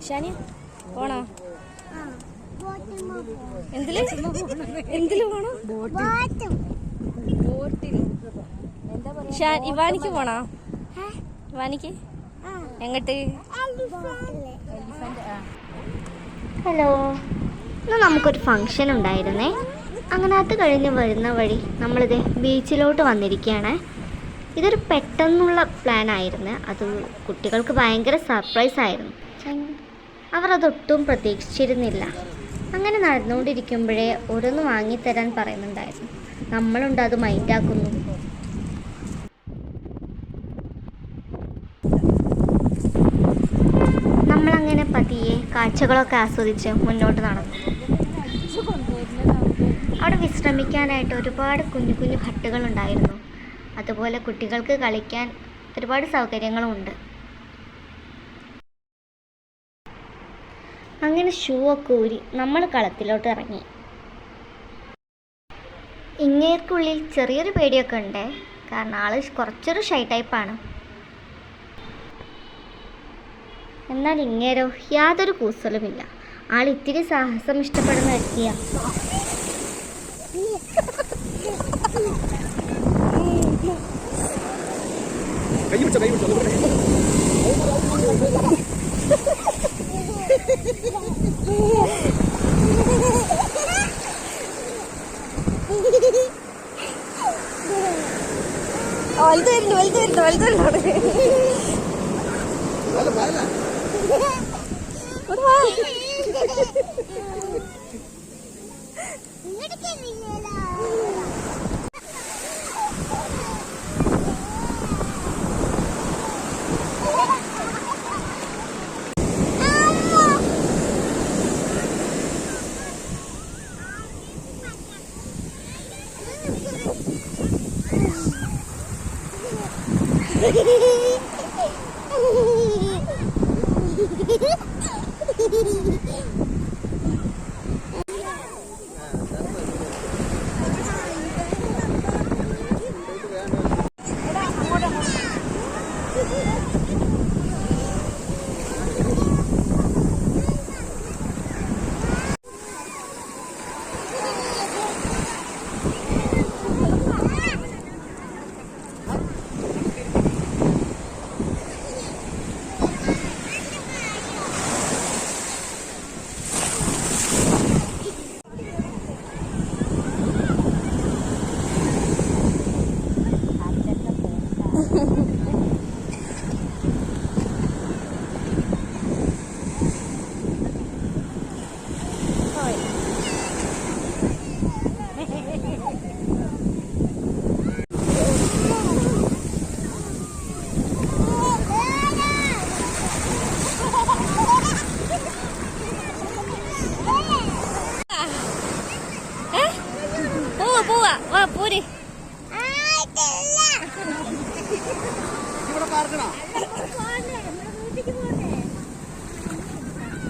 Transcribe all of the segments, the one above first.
ഷാനി പോണോ? എന്തില് പോണോ? ഇവാനിക്ക് പോണോ? ഇവാനിക്ക് എങ്ങട്ട്? ഹലോ, ഇന്ന് നമുക്കൊരു ഫങ്ഷൻ ഉണ്ടായിരുന്നേ. അങ്ങനെ അത് കഴിഞ്ഞ് വരുന്ന വഴി നമ്മളിത് ബീച്ചിലോട്ട് വന്നിരിക്കുകയാണ്. ഇതൊരു പെട്ടെന്നുള്ള പ്ലാൻ ആയിരുന്നു. അത് കുട്ടികൾക്ക് ഭയങ്കര സർപ്രൈസ് ആയിരുന്നു. അവർ അതൊട്ടും പ്രതീക്ഷിച്ചിരുന്നില്ല. അങ്ങനെ നടന്നുകൊണ്ടിരിക്കുമ്പോഴേ ഓരോന്ന് വാങ്ങിത്തരാൻ പറയുന്നുണ്ടായിരുന്നു. നമ്മളുണ്ട് അത് മൈൻഡാക്കുന്നു. നമ്മളങ്ങനെ പതിയെ കാഴ്ചകളൊക്കെ ആസ്വദിച്ച് മുന്നോട്ട് നടന്നു. അവിടെ വിശ്രമിക്കാനായിട്ട് ഒരുപാട് കുഞ്ഞു കുഞ്ഞു ഹട്ടുകളുണ്ടായിരുന്നു. അതുപോലെ കുട്ടികൾക്ക് കളിക്കാൻ ഒരുപാട് സൗകര്യങ്ങളുമുണ്ട്. അങ്ങനെ ഷൂ ഒക്കെ ഊരി നമ്മൾ കളത്തിലോട്ട് ഇറങ്ങി. ഇങ്ങേർക്കുള്ളിൽ ചെറിയൊരു പേടിയൊക്കെ ഉണ്ട്. കാരണം ആൾ കുറച്ചൊരു ഷൈ ടൈപ്പാണ്. എന്നാൽ ഇങ്ങേരോ യാതൊരു കൂസലുമില്ല. ആൾ ഇത്തിരി സാഹസം ഇഷ്ടപ്പെടുന്ന വ്യക്തിയാണ്.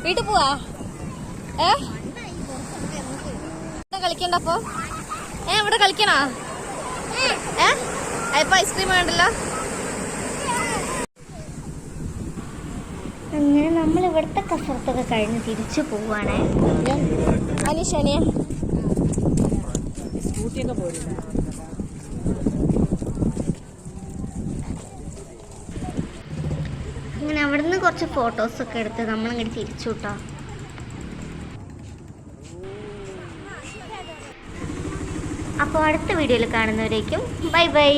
വീട്ടിൽ പോവാ? കളിക്കണ്ടപ്പോ ഇവിടെ കളിക്കണോ? ഇപ്പൊ ഐസ്ക്രീം വേണ്ടല്ലോ. അങ്ങനെ നമ്മൾ ഇവിടുത്തെ കസരത്തൊക്കെ കഴിഞ്ഞ് തിരിച്ചു പോവാണേ. അനീഷനെ അങ്ങനെ അവിടുന്ന് കുറച്ച് ഫോട്ടോസൊക്കെ എടുത്ത് നമ്മളിങ്ങോട്ട് തിരിച്ചു വിട്ടോ. അപ്പോൾ അടുത്ത വീഡിയോയിൽ കാണുന്നവരേക്കും ബൈ ബൈ.